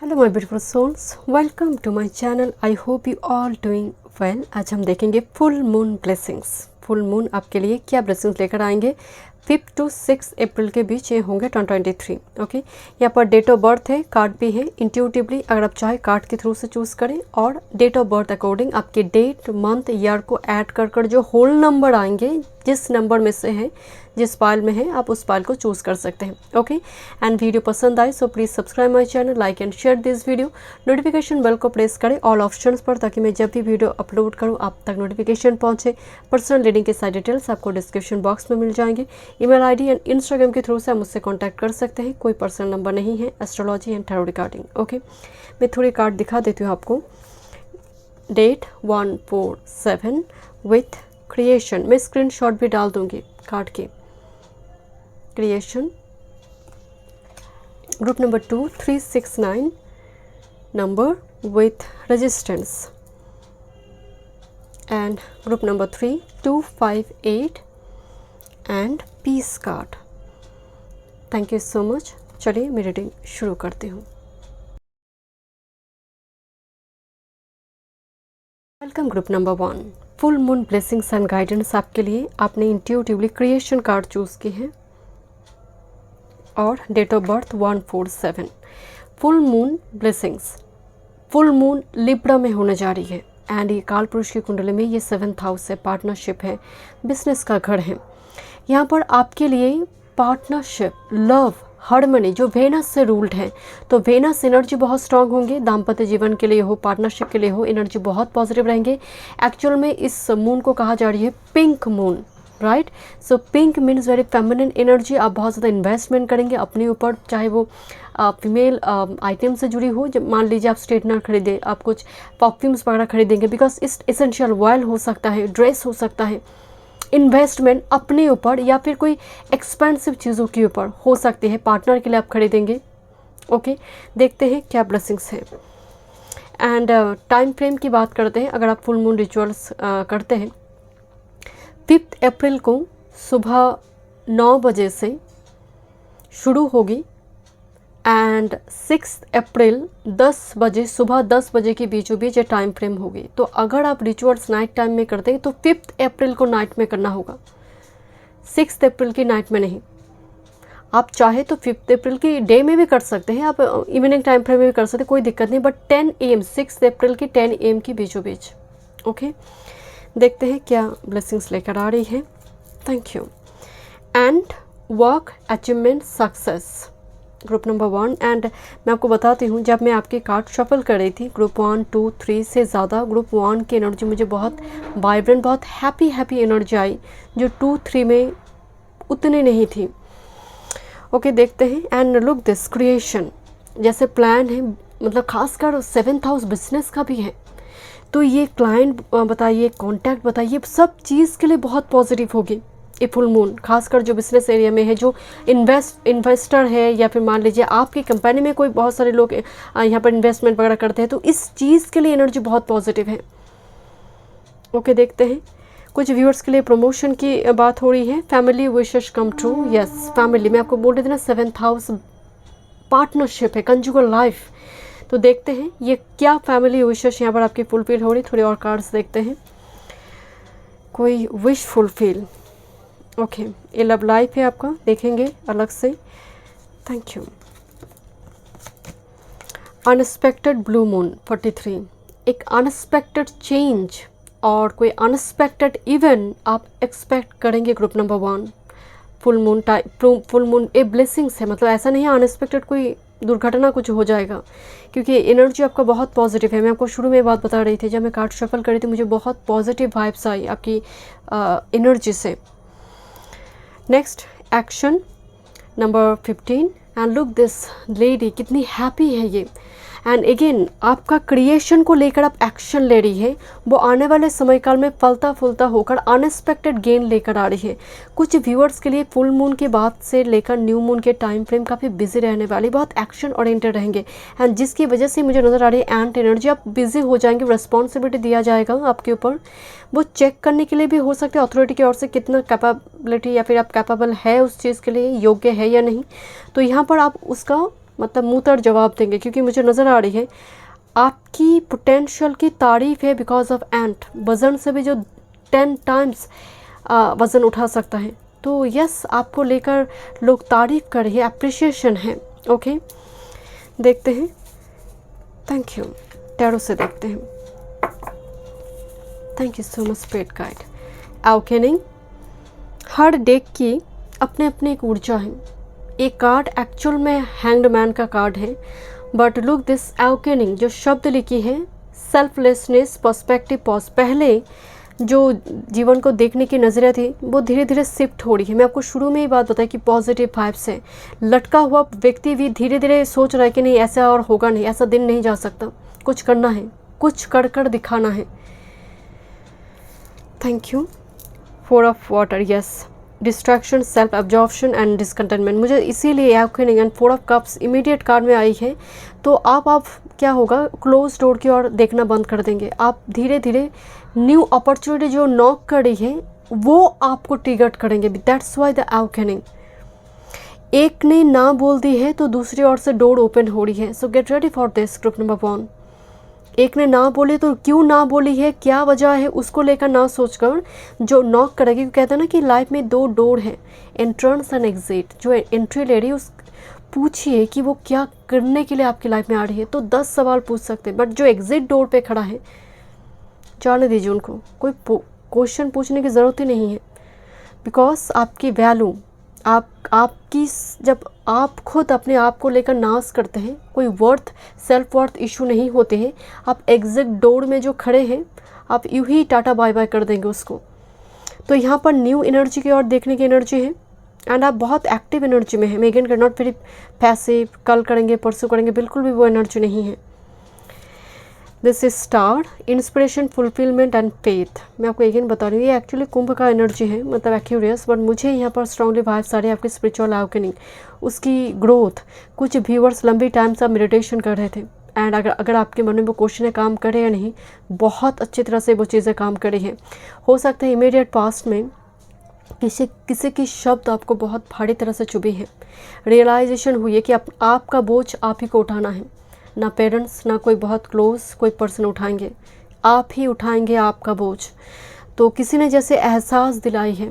Hello my beautiful souls, welcome to my channel. I hope you all doing well. आज हम देखेंगे full moon blessings. Full moon आपके लिए क्या blessings लेकर आएंगे 5 to 6 अप्रैल के बीच, ये होंगे 2023। ओके, यहाँ पर डेट ऑफ बर्थ है, कार्ड भी है। इंट्यूटिवली अगर आप चाहे कार्ड के थ्रू से चूज़ करें और डेट ऑफ बर्थ अकॉर्डिंग आपके डेट मंथ ईयर को ऐड कर जो होल नंबर आएंगे, जिस नंबर में से है, जिस फाइल में है, आप उस फाइल को चूज़ कर सकते हैं। ओके, एंड वीडियो पसंद आए so please subscribe my channel, like and share this video. Notification bell को प्रेस करें ऑल ऑप्शंस पर, ताकि मैं जब भी वीडियो अपलोड करूं आप तक नोटिफिकेशन पहुंचे। पर्सनल रीडिंग के सारे डिटेल्स आपको डिस्क्रिप्शन बॉक्स में मिल जाएंगे। ईमेल आईडी एंड इंस्टाग्राम के थ्रू से आप मुझसे कॉन्टैक्ट कर सकते हैं। कोई पर्सनल नंबर नहीं है। Astrology and tarot regarding. Okay, मैं थोड़ी कार्ड दिखा देती हूँ आपको। डेट 147 विथ क्रिएशन, मैं स्क्रीनशॉट भी डाल दूंगी कार्ड के। Creation group number 2 369 number with resistance, and group number 3 258 and peace card. Thank you so much. चलिए मैं रीडिंग शुरू करती हूँ। Welcome group number 1, full moon blessings and guidance आपके लिए। आपने इंट्यूटिवली क्रिएशन कार्ड चूज़ की है और date of birth 147। Full moon blessings, full moon Libra में होने जा रही है एंड ये काल पुरुष की कुंडली में ये 7th हाउस है, पार्टनरशिप है, बिजनेस का घर है। यहाँ पर आपके लिए पार्टनरशिप, लव, हार्मनी जो वेनस से रूल्ड है, तो वेनस एनर्जी बहुत स्ट्रांग होंगे। दाम्पत्य जीवन के लिए हो, पार्टनरशिप के लिए हो, एनर्जी बहुत पॉजिटिव रहेंगे। एक्चुअल में इस मून को कहा जा रही है pink moon, right. So pink means very feminine energy. आप बहुत ज़्यादा इन्वेस्टमेंट करेंगे अपने ऊपर, चाहे वो फीमेल आइटम से जुड़ी हो। जब मान लीजिए आप स्ट्रेटनर खरीदे, आप कुछ परफ्यूम्स वगैरह खरीदेंगे, बिकॉज इस एसेंशियल ऑयल हो सकता है, ड्रेस हो सकता है। इन्वेस्टमेंट अपने ऊपर या फिर कोई एक्सपेंसिव चीज़ों के ऊपर हो सकती है, पार्टनर के लिए आप खरीदेंगे। ओके, देखते हैं क्या ब्लेसिंग्स हैं। एंड टाइम फ्रेम की बात करते हैं। अगर आप फुल मून रिचुअल्स करते हैं 5 अप्रैल को सुबह 9 बजे से शुरू होगी एंड 6 अप्रैल 10 बजे, सुबह 10 बजे के बीचों बीच ये टाइम फ्रेम होगी। तो अगर आप रिचुअल्स नाइट टाइम में करते हैं तो 5 अप्रैल को नाइट में करना होगा, 6 अप्रैल की नाइट में नहीं। आप चाहे तो 5 अप्रैल की डे में भी कर सकते हैं, आप इवनिंग टाइम फ्रेम में भी कर सकते हैं, कोई दिक्कत नहीं, बट 10 AM 6 अप्रैल की 10 AM की बीचों बीच। ओके, देखते हैं क्या ब्लेसिंग्स लेकर आ रही है। Thank you. And work achievement success group number 1। And मैं आपको बताती हूँ, जब मैं आपकी कार्ड शफल कर रही थी, ग्रुप 1 2 3 से ज़्यादा ग्रुप 1 की एनर्जी मुझे बहुत वाइब्रेंट, बहुत हैप्पी एनर्जी आई, जो 2 3 में उतनी नहीं थी। ओके, देखते हैं। एंड लुक दिस क्रिएशन, जैसे प्लान है, मतलब खासकर 7th हाउस बिजनेस का भी है। तो ये क्लाइंट बताइए, कॉन्टैक्ट बताइए, सब चीज़ के लिए बहुत पॉजिटिव होगी ये फुल मून। खासकर जो बिजनेस एरिया में है, जो इन्वेस्टर है, या फिर मान लीजिए आपकी कंपनी में कोई बहुत सारे लोग यहाँ पर इन्वेस्टमेंट वगैरह करते हैं, तो इस चीज़ के लिए एनर्जी बहुत पॉजिटिव है। ओके, देखते हैं। कुछ व्यूअर्स के लिए प्रमोशन की बात हो रही है। Family wishes come true, yes family, मैं आपको बोल रही थी ना 7th हाउस पार्टनरशिप है, कंजुगल लाइफ। तो देखते हैं ये क्या फैमिली विशेस यहाँ पर आपकी फुलफिल हो रही। थोड़ी और कार्ड्स देखते हैं। कोई विश फुलफिल, ओके, ये लव लाइफ है आपका, देखेंगे अलग से। Thank you. Unexpected blue moon 43, एक अनएक्सपेक्टेड चेंज और कोई अनएक्सपेक्टेड इवेंट आप एक्सपेक्ट करेंगे group number 1। Full moon time, full moon a blessings है, मतलब ऐसा नहीं है अनएक्सपेक्टेड कोई दुर्घटना कुछ हो जाएगा, क्योंकि एनर्जी आपका बहुत पॉजिटिव है। मैं आपको शुरू में बात बता रही थी, जब मैं कार्ड शफल कर रही थी, मुझे बहुत पॉजिटिव वाइब्स आई आपकी एनर्जी से। Next action number 15, and look this lady, कितनी हैप्पी है ये। एंड अगेन आपका क्रिएशन को लेकर आप एक्शन ले रही है, वो आने वाले समय काल में फलता फूलता होकर अनएक्सपेक्टेड गेन लेकर आ रही है। कुछ व्यूअर्स के लिए फुल मून के बाद से लेकर न्यू मून के टाइम फ्रेम काफ़ी बिजी रहने वाली, बहुत एक्शन ओरिएंटेड रहेंगे, एंड जिसकी वजह से मुझे नज़र आ रही है एंट एनर्जी, आप बिजी हो जाएंगे, रिस्पॉन्सिबिलिटी दिया जाएगा आपके ऊपर। वो चेक करने के लिए भी हो सकता है अथॉरिटी की ओर से कितना कैपेबिलिटी या फिर आप कैपेबल है उस चीज़ के लिए, योग्य है या नहीं। तो यहाँ पर आप उसका मतलब मुँह तर जवाब देंगे, क्योंकि मुझे नज़र आ रही है आपकी पोटेंशियल की तारीफ़ है बिकॉज ऑफ एंट। वज़न से भी जो 10 टाइम्स वज़न उठा सकता है, तो यस आपको लेकर लोग तारीफ़ कर रहे हैं, अप्रिशिएशन है। ओके, देखते हैं। Thank you. टैरो से देखते हैं। Thank you so much spirit guide. Awakening, her deck की अपने अपने एक ऊर्जा है। एक कार्ड एक्चुअल में हैंग्ड मैन का कार्ड है, बट लुक दिस अवेकनिंग जो शब्द लिखी है, सेल्फलेसनेस, पर्सपेक्टिव पॉज। पहले जो जीवन को देखने की नज़रिया थी वो धीरे धीरे शिफ्ट हो रही है। मैं आपको शुरू में ही बात बताई कि पॉजिटिव वाइब्स है। लटका हुआ व्यक्ति भी धीरे धीरे सोच रहा है कि नहीं ऐसा और होगा नहीं, ऐसा दिन नहीं जा सकता, कुछ करना है, कुछ कर कर दिखाना है। Thank you. 4 of water, yes, distraction, self absorption and discontentment. मुझे इसीलिए awakening and 4 of cups immediate card में आई है। तो आप क्या होगा, क्लोज डोर की ओर देखना बंद कर देंगे। आप धीरे धीरे न्यू अपॉर्चुनिटी जो नॉक कर रही है वो आपको ट्रिगर करेंगे। That's why the awakening. एक ने ना बोल दी है तो दूसरी ओर से डोर ओपन हो रही है। सो get ready for this group number 1। एक ने ना बोली तो क्यों ना बोली है, क्या वजह है, उसको लेकर ना सोचकर जो नॉक करेगी। कहते हैं ना कि लाइफ में 2 डोर है, एंट्रेंस एंड एग्जिट। जो एंट्री ले रही है उस पूछिए कि वो क्या करने के लिए आपकी लाइफ में आ रही है, तो 10 सवाल पूछ सकते हैं। बट जो एग्जिट डोर पे खड़ा है जाने दीजिए उनको, कोई क्वेश्चन पूछने की ज़रूरत ही नहीं है। बिकॉज आपकी वैल्यू आपकी जब आप खुद अपने आप को लेकर नाश करते हैं, कोई सेल्फ वर्थ इशू नहीं होते हैं। आप एग्जिट डोर में जो खड़े हैं आप यूँ ही टाटा बाय बाय कर देंगे उसको। तो यहाँ पर न्यू एनर्जी की ओर देखने की एनर्जी है एंड आप बहुत एक्टिव एनर्जी में है। Megan can not very passive, कल करेंगे परसों करेंगे, बिल्कुल भी वो एनर्जी नहीं है। This is star, inspiration, fulfilment and faith. मैं आपको अगेन बता रही हूँ ये एक्चुअली कुंभ का एनर्जी है, मतलब एक्यूरियस। बट मुझे यहाँ पर स्ट्रांगली वाइब्स आ रही है आपकी स्पिरिचुअल अवेकनिंग, उसकी ग्रोथ। कुछ व्यूअर्स लंबी टाइम से मेडिटेशन कर रहे थे एंड अगर आपके मन में वो क्वेश्चन है काम करे या नहीं, बहुत अच्छी तरह से वो चीज़ें काम करी हैं। हो सकता है इमीडिएट पास्ट में किसी की शब्द आपको बहुत भारी तरह से चुभी है। रियलाइजेशन हुई है कि आपका बोझ आप ही को उठाना है, ना पेरेंट्स ना कोई बहुत क्लोज कोई पर्सन उठाएंगे, आप ही उठाएंगे आपका बोझ। तो किसी ने जैसे एहसास दिलाई है,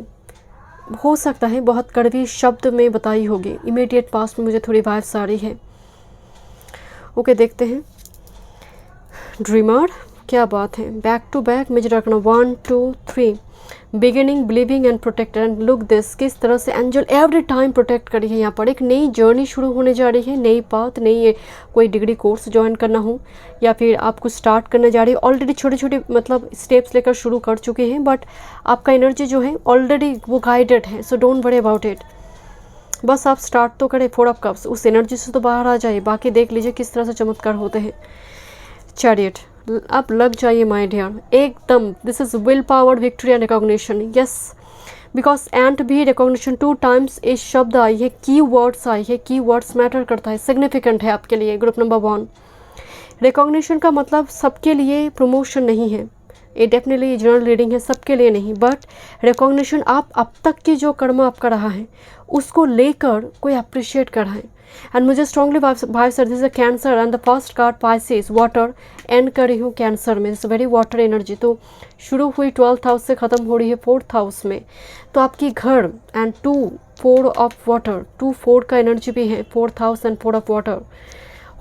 हो सकता है बहुत कड़वी शब्द में बताई होगी। इमीडिएट पास्ट में मुझे थोड़ी वाइब्स आ रही है। ओके, देखते हैं। ड्रीमर, क्या बात है, बैक टू बैक मुझे रखना 1 2 3। Beginning, believing and protect and look this, किस तरह से एंजल एवरी टाइम प्रोटेक्ट करी है। यहाँ पर एक नई जर्नी शुरू होने जा रही है, नई पाथ, नई कोई डिग्री कोर्स ज्वाइन करना हो या फिर आप कुछ स्टार्ट करने जा रही है। ऑलरेडी छोटे छोटे मतलब स्टेप्स लेकर शुरू कर चुके हैं, बट आपका एनर्जी जो है ऑलरेडी वो गाइडेड है। So don't worry about it, बस आप स्टार्ट तो करें। 4 ऑफ कप्स, उस एनर्जी से तो बाहर आ जाइए, बाकी देख लीजिए किस तरह से चमत्कार होते हैं। चैरियट, आप लग जाइए माय डियर एकदम। This is will power, victory and recognition. Yes, because and भी रिकॉग्निशन 2 टाइम्स इस शब्द आई है, की वर्ड्स आई है। की वर्ड्स मैटर करता है, सिग्निफिकेंट है आपके लिए। ग्रुप नंबर 1, रिकॉग्निशन का मतलब सबके लिए प्रमोशन नहीं है, ये डेफिनेटली जनरल रीडिंग है, सबके लिए नहीं। बट रिकॉग्निशन आप अब तक की जो कर्म आपका रहा है उसको लेकर कोई अप्रिशिएट कर रहा है। एंड मुझे स्ट्रॉन्गली भाई sir this cancer and the first card Pisces, water. And कर रही हूँ कैंसर में, इट्स वेरी वाटर एनर्जी। तो शुरू हुई 12th हाउस से ख़त्म हो रही है 4th हाउस में। तो आपकी घर एंड 2 4 ऑफ वाटर, 2 4 का एनर्जी भी है, 4th house and 4 of water.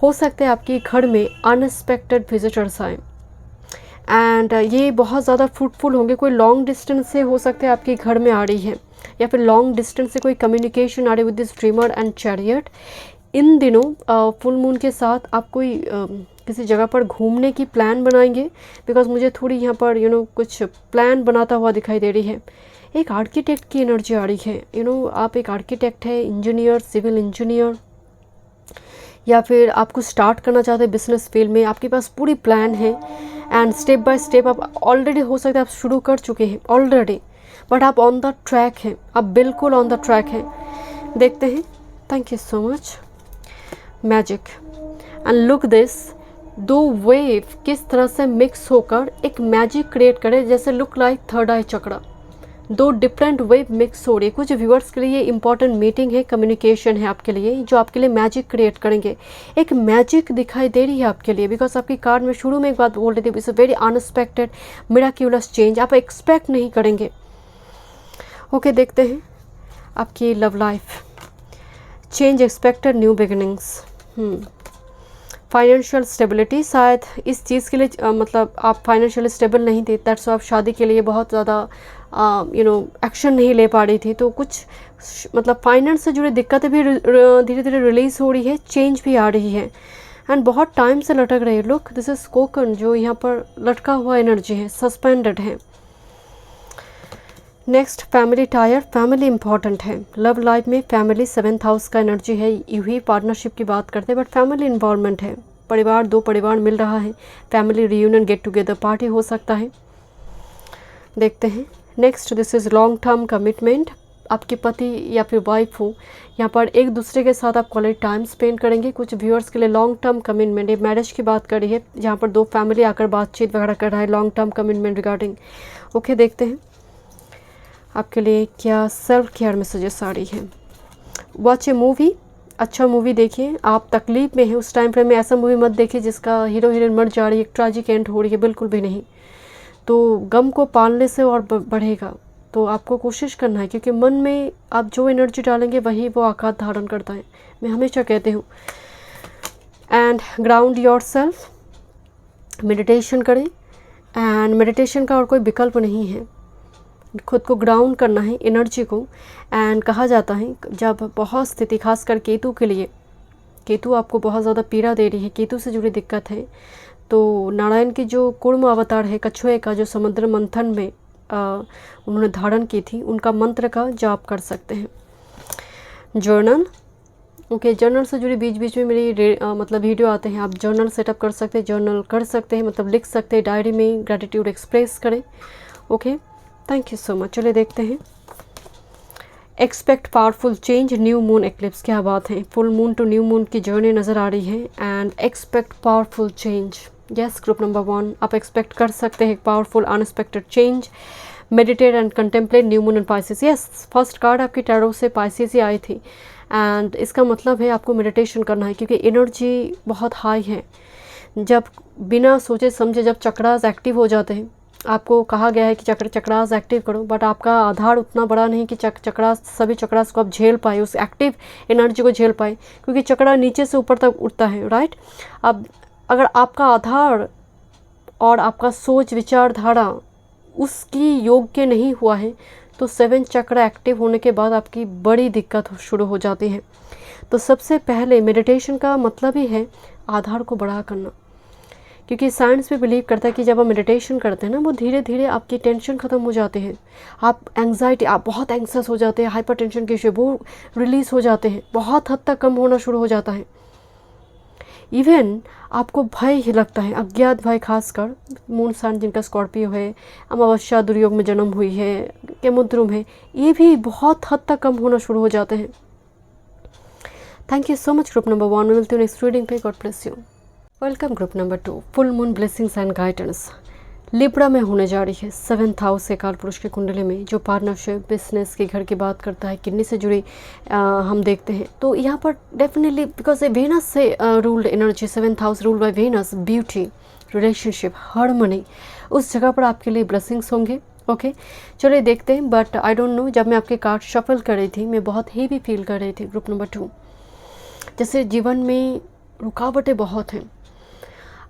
हो सकता है आपके घर में अनएक्सपेक्टेड विजिटर्स आए एंड ये बहुत ज़्यादा फ्रूटफुल होंगे। कोई लॉन्ग डिस्टेंस से हो सकता है आपके घर में आ रही है, या फिर लॉन्ग डिस्टेंस से कोई कम्युनिकेशन आ रही है with this dreamer and chariot. इन दिनों फुल मून के साथ आप कोई किसी जगह पर घूमने की प्लान बनाएंगे, बिकॉज मुझे थोड़ी यहाँ पर कुछ प्लान बनाता हुआ दिखाई दे रही है। एक आर्किटेक्ट की एनर्जी आ रही है। आप एक आर्किटेक्ट है, इंजीनियर, सिविल इंजीनियर, या फिर आप कुछ स्टार्ट करना चाहते हैं बिजनेस फील्ड में, आपके पास पूरी प्लान है एंड स्टेप बाय स्टेप आप ऑलरेडी हो सकता है आप शुरू कर चुके हैं ऑलरेडी, बट आप ऑन द ट्रैक हैं, आप बिल्कुल ऑन द ट्रैक हैं। देखते हैं। Thank you so much. Magic and look this, 2 wave किस तरह से मिक्स होकर एक मैजिक क्रिएट करे, जैसे लुक लाइक थर्ड आई चक्रा। दो डिफरेंट वेव मिक्स हो रही है। कुछ व्यूअर्स के लिए इंपॉर्टेंट मीटिंग है, कम्युनिकेशन है आपके लिए, जो आपके लिए मैजिक क्रिएट करेंगे। एक मैजिक दिखाई दे रही है आपके लिए, बिकॉज आपकी कार्ड में शुरू में एक बात बोल रही थी, it's a very unexpected miraculous change, आप एक्सपेक्ट नहीं करेंगे। ओके, देखते हैं आपकी love life. Change expected, new beginnings. Financial stability, शायद इस चीज़ के लिए मतलब आप फाइनेंशियली स्टेबल नहीं थे, दैट्स आप शादी के लिए बहुत ज़्यादा एक्शन नहीं ले पा रही थी। तो कुछ मतलब फाइनेंस से जुड़ी दिक्कतें भी धीरे धीरे रिलीज़ हो रही है, चेंज भी आ रही है। एंड बहुत टाइम से लटक रही है। लुक, दिस इज कोकन, जो यहाँ पर लटका हुआ एनर्जी है, सस्पेंडेड है। Next, family tyre, family important है। लव लाइफ में फैमिली 7th हाउस का एनर्जी है। यूँ पार्टनरशिप की बात करते हैं, बट फैमिली इन्वॉल्वमेंट है। परिवार, दो परिवार मिल रहा है, family reunion, get together party हो सकता है। देखते हैं next, this is long term commitment. आपके पति या फिर वाइफ हो, यहाँ पर एक दूसरे के साथ आप क्वालिटी टाइम स्पेंड करेंगे। कुछ व्यूअर्स के लिए लॉन्ग टर्म कमिटमेंट, ये मैरिज की बात करी है, जहाँ पर दो फैमिली आकर बातचीत वगैरह कर रहा है, long term commitment regarding. Okay, देखते हैं आपके लिए क्या सेल्फ केयर मैसेजेस आ रही है। वॉच ए मूवी, अच्छा मूवी देखिए। आप तकलीफ में हैं उस टाइम फ्रेम में, ऐसा मूवी मत देखिए जिसका हीरो हीरोइन मर जा रही है, एक ट्रेजिक एंड हो रही है, बिल्कुल भी नहीं। तो गम को पालने से और बढ़ेगा। तो आपको कोशिश करना है, क्योंकि मन में आप जो एनर्जी डालेंगे वही वो आकार धारण करता है, मैं हमेशा कहती हूँ। And ground your self, meditation करें। एंड मेडिटेशन का और कोई विकल्प नहीं है, खुद को ग्राउंड करना है, एनर्जी को। एंड कहा जाता है जब बहुत स्थिति, खासकर केतु के लिए, केतु आपको बहुत ज़्यादा पीड़ा दे रही है, केतु से जुड़ी दिक्कत है, तो नारायण की जो कूर्म अवतार है कछुए का, जो समुद्र मंथन में उन्होंने धारण की थी, उनका मंत्र का जाप कर सकते हैं। जर्नल, ओके, जर्नल से जुड़ी बीच बीच में मेरी मतलब वीडियो आते हैं, आप जर्नल सेटअप कर सकते हैं, जर्नल कर सकते हैं, मतलब लिख सकते हैं, डायरी में ग्रैटिट्यूड एक्सप्रेस करें। Okay, thank you so much. चलिए देखते हैं, expect powerful change, new moon eclipse, क्या बात है, full moon to new moon की जर्नी नज़र आ रही है। And expect powerful change, yes, group number 1, आप एक्सपेक्ट कर सकते हैं powerful unexpected change. Meditate and contemplate new moon and Pisces, yes, first card आपकी टैरो से पाइसेस ही आई थी। एंड इसका मतलब है आपको मेडिटेशन करना है, क्योंकि एनर्जी बहुत हाई है। जब बिना सोचे समझे जब चक्रास एक्टिव हो जाते हैं, आपको कहा गया है कि चक्रास एक्टिव करो, बट आपका आधार उतना बड़ा नहीं कि चक्रास, सभी चक्रास को आप झेल पाए, उस एक्टिव एनर्जी को झेल पाए, क्योंकि चक्रा नीचे से ऊपर तक उठता है, राइट। अब अगर आपका आधार और आपका सोच विचारधारा उसकी योग्य नहीं हुआ है, तो 7 चक्र एक्टिव होने के बाद आपकी बड़ी दिक्कत शुरू हो जाती है। तो सबसे पहले मेडिटेशन का मतलब ही है आधार को बड़ा करना, क्योंकि साइंस भी बिलीव करता है कि जब आप मेडिटेशन करते हैं ना, वो धीरे धीरे आपकी टेंशन ख़त्म हो जाते हैं। आप एंग्जाइटी, आप बहुत एंग्जियस हो जाते हैं, हाइपर टेंशन के इश्यू वो रिलीज़ हो जाते हैं, बहुत हद तक कम होना शुरू हो जाता है। इवन आपको भय ही लगता है, अज्ञात भय, खासकर मून साइन जिनका स्कॉर्पियो है, अमावस्या दुर्योग में जन्म हुई है, केमुद्रुम है, ये भी बहुत हद तक कम होना शुरू हो जाते हैं। Thank you so much group number 1, मैं मिलती हूँ नेक्स्ट रीडिंग पे, God bless you. Welcome group number 2, full moon blessings and guidance. Libra में होने जा रही है 7th हाउस से काल पुरुष की कुंडली में, जो पार्टनरशिप, बिजनेस के घर की बात करता है, किडनी से जुड़ी हम देखते हैं। तो यहाँ पर डेफिनेटली बिकॉज ए वेनस से ruled energy, 7th house ruled by Venus, beauty, relationship, harmony, उस जगह पर आपके लिए ब्लेसिंग्स होंगे। ओके, चलिए देखते हैं। बट आई डोंट नो, जब मैं आपके कार्ड शफल कर रही थी, मैं बहुत हेवी फील कर रही थी ग्रुप नंबर 2, जैसे जीवन में रुकावटें बहुत हैं।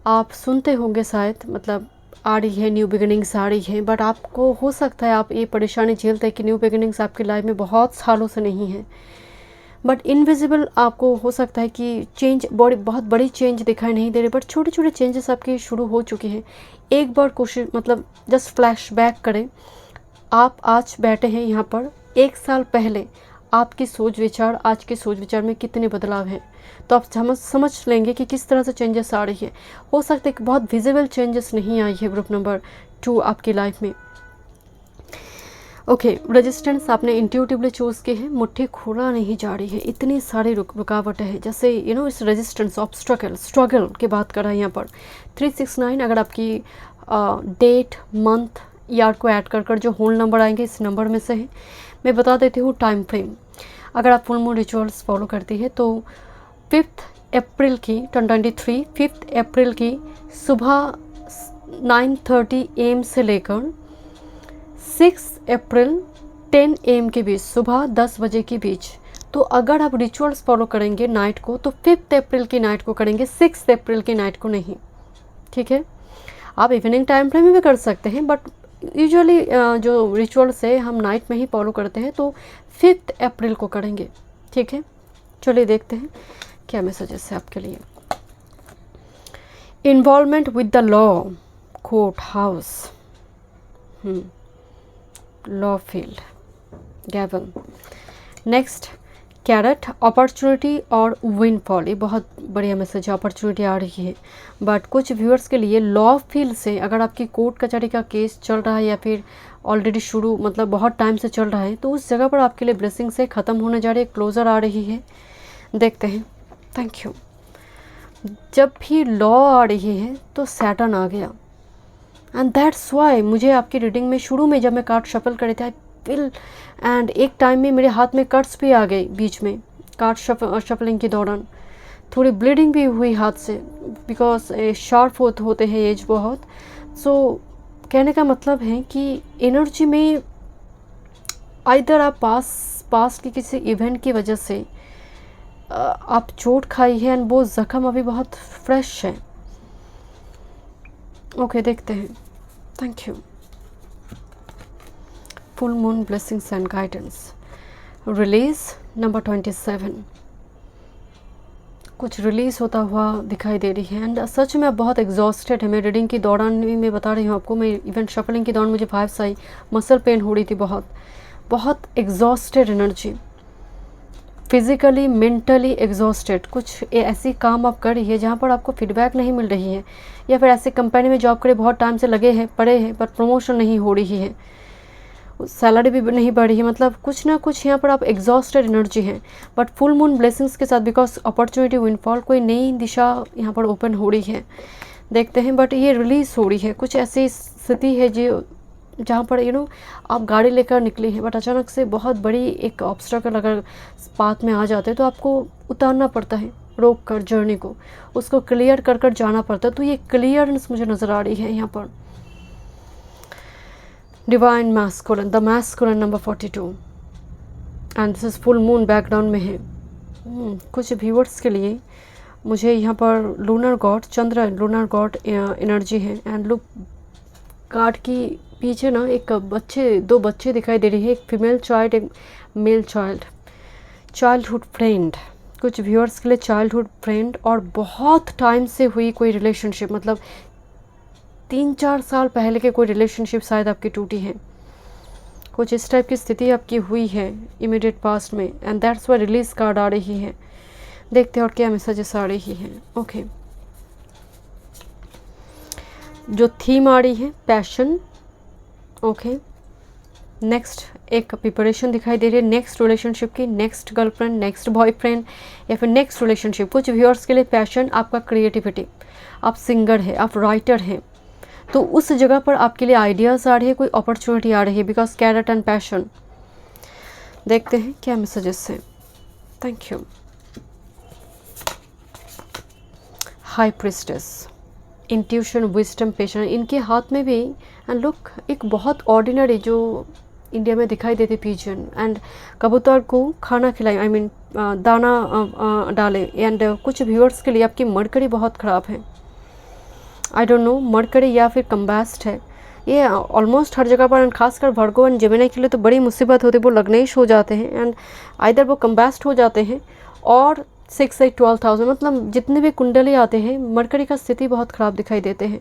आप सुनते होंगे शायद, मतलब आ रही है न्यू बिगिनिंग्स आ रही है, बट आपको हो सकता है आप ये परेशानी झेलते हैं कि न्यू बिगिनिंग्स आपकी लाइफ में बहुत सालों से नहीं है, बट इनविजिबल आपको हो सकता है कि चेंज, बहुत बड़ी चेंज दिखाई नहीं दे रही, बट छोटे छोटे चेंजेस आपके शुरू हो चुके हैं। एक बार कोशिश, मतलब जस्ट फ्लैश बैक करें, आप आज बैठे हैं यहाँ पर, 1 साल पहले आपकी सोच विचार, आज की सोच विचार में कितने बदलाव हैं, तो आप समझ लेंगे कि किस तरह से चेंजेस आ रही है। हो सकता है कि बहुत विजिबल चेंजेस नहीं आई है ग्रुप नंबर 2 आपकी लाइफ में। ओके, रेजिस्टेंस आपने इंट्यूटिवली चूज़ की है, मुट्ठी खोला नहीं जा रही है, इतनी सारी रुकावटें हैं, जैसे इस रेजिस्टेंस, ऑब्स्ट्रगल, स्ट्रगल की बात कर रहा है यहाँ पर। 369 अगर आपकी डेट, मंथ ईआर को ऐड कर जो होल नंबर आएंगे इस नंबर में से है। मैं बता देती हूँ टाइम फ्रेम। अगर आप फुल मून रिचुअल्स फॉलो करती है तो 5 अप्रैल की 2023 5 अप्रैल की सुबह 9:30 AM से लेकर 6 अप्रैल 10 AM के बीच, सुबह 10 बजे के बीच। तो अगर आप रिचुअल्स फॉलो करेंगे नाइट को तो 5 अप्रैल की नाइट को करेंगे, 6 अप्रैल की नाइट को नहीं। ठीक है, आप इवनिंग टाइम फ्रेम में भी कर सकते हैं, बट यूजुअली जो रिचुअल्स है हम नाइट में ही फॉलो करते हैं, तो 5 अप्रैल को करेंगे। ठीक है, चलिए देखते हैं क्या मैसेजेस है आपके लिए। Involvement with the law, court house, law field, gavel. Next carrot, opportunity और विनफॉल। ये बहुत बढ़िया मैसेज है, अपॉर्चुनिटी आ रही है। बट कुछ व्यूअर्स के लिए लॉ फील्ड से अगर आपकी कोर्ट कचहरी का केस चल रहा है या फिर ऑलरेडी शुरू मतलब बहुत टाइम से चल रहा है, तो उस जगह पर आपके लिए ब्लेसिंग से ख़त्म होने जा रही है, क्लोजर आ रही है। देखते हैं। Thank you. जब भी लॉ आ रही है तो सैटर्न आ गया, एंड दैट्स वाई मुझे आपकी रीडिंग में शुरू में जब मैं कार्ड शफल करे थे आई फील, एंड एक टाइम में मेरे हाथ में कट्स भी आ गए बीच में कार्ड शफलिंग के दौरान। थोड़ी ब्लीडिंग भी हुई हाथ से, बिकॉज शार्प होते हैं एज बहुत। सो कहने का मतलब है कि एनर्जी में आइदर आप पास की किसी इवेंट की वजह से आप चोट खाई है, एंड वो ज़ख्म अभी बहुत फ्रेश है। ओके, देखते हैं। Thank you. Full moon blessings and guidance, release number 27। कुछ रिलीज़ होता हुआ दिखाई दे रही है, एंड सच में आप बहुत एग्जॉस्टेड है। मैं रीडिंग के दौरान भी मैं बता रही हूँ आपको, मैं इवेंट शफलिंग के दौरान मुझे 5 आई, मसल पेन हो रही थी, बहुत exhausted energy, physically mentally exhausted. कुछ ऐसी काम आप कर रही है जहाँ पर आपको फीडबैक नहीं मिल रही है, या फिर ऐसी कंपनी में जॉब करे बहुत टाइम से लगे हैं पड़े हैं पर प्रमोशन नहीं हो रही है, सैलरी भी नहीं बढ़ रही है, मतलब कुछ ना कुछ यहाँ पर आप एग्जॉस्टेड एनर्जी हैं। बट फुल मून ब्लेसिंग्स के साथ बिकॉज अपॉर्चुनिटी विनफॉल, कोई नई दिशा यहाँ पर ओपन हो रही है। देखते हैं, बट ये रिलीज़ हो रही है। कुछ ऐसी स्थिति है जो जहाँ पर आप गाड़ी लेकर निकली हैं, बट अचानक से बहुत बड़ी एक ऑब्स्टेकल अगर पाथ में आ जाते हैं तो आपको उतारना पड़ता है, रोक कर जर्नी को, उसको क्लियर कर जाना पड़ता है। तो ये क्लियरनेस मुझे नज़र आ रही है यहाँ पर। Divine masculine, the masculine number 42, and this is full moon background में है। कुछ व्यूअर्स के लिए मुझे यहाँ पर लूनर गॉड, चंद्र लूनर गॉड एनर्जी है, एंड लुक कार्ड की पीछे ना एक दो बच्चे दिखाई दे रही है, एक फीमेल चाइल्ड, एक मेल चाइल्ड, चाइल्डहुड फ्रेंड। कुछ व्यूअर्स के लिए चाइल्डहुड फ्रेंड और बहुत टाइम से हुई कोई रिलेशनशिप, मतलब 3-4 साल पहले के कोई रिलेशनशिप शायद आपकी टूटी है। कुछ इस टाइप की स्थिति आपकी हुई है इमीडिएट पास्ट में, and that's why release card आ रही है। देखते हैं और क्या मैसेजेस आ रही है। ओके, जो थीम आ रही है पैशन। ओके, नेक्स्ट एक प्रिपरेशन दिखाई दे रही है नेक्स्ट रिलेशनशिप की, नेक्स्ट गर्लफ्रेंड, नेक्स्ट बॉयफ्रेंड, या फिर नेक्स्ट रिलेशनशिप। कुछ व्यूअर्स के लिए पैशन आपका क्रिएटिविटी, आप सिंगर है, आप राइटर हैं, तो उस जगह पर आपके लिए आइडियाज़ आ रही है, कोई अपॉर्चुनिटी आ रही है, बिकॉज कैरेट एंड पैशन। देखते हैं क्या मैसेजेस हैं। Thank you. High priestess, intuition, wisdom, patience, इनके हाथ में भी, एंड लुक एक बहुत ऑर्डिनरी जो इंडिया में दिखाई देती पिजन, एंड कबूतर को खाना खिलाए, आई मीन दाना डाले। एंड कुछ व्यूअर्स के लिए आपकी मरकरी बहुत ख़राब है, आई डोंट नो मरकरी या फिर कम्बास्ट है, ये ऑलमोस्ट हर जगह पर, एंड खासकर वर्गो एंड जेमिनी के लिए तो बड़ी मुसीबत होती है, वो लग्नेश हो जाते हैं, एंड आइदर वो कम्बास्ट हो जाते हैं और 6 से 12,000, मतलब जितने भी कुंडली आते हैं मरकरी का स्थिति बहुत ख़राब दिखाई देते हैं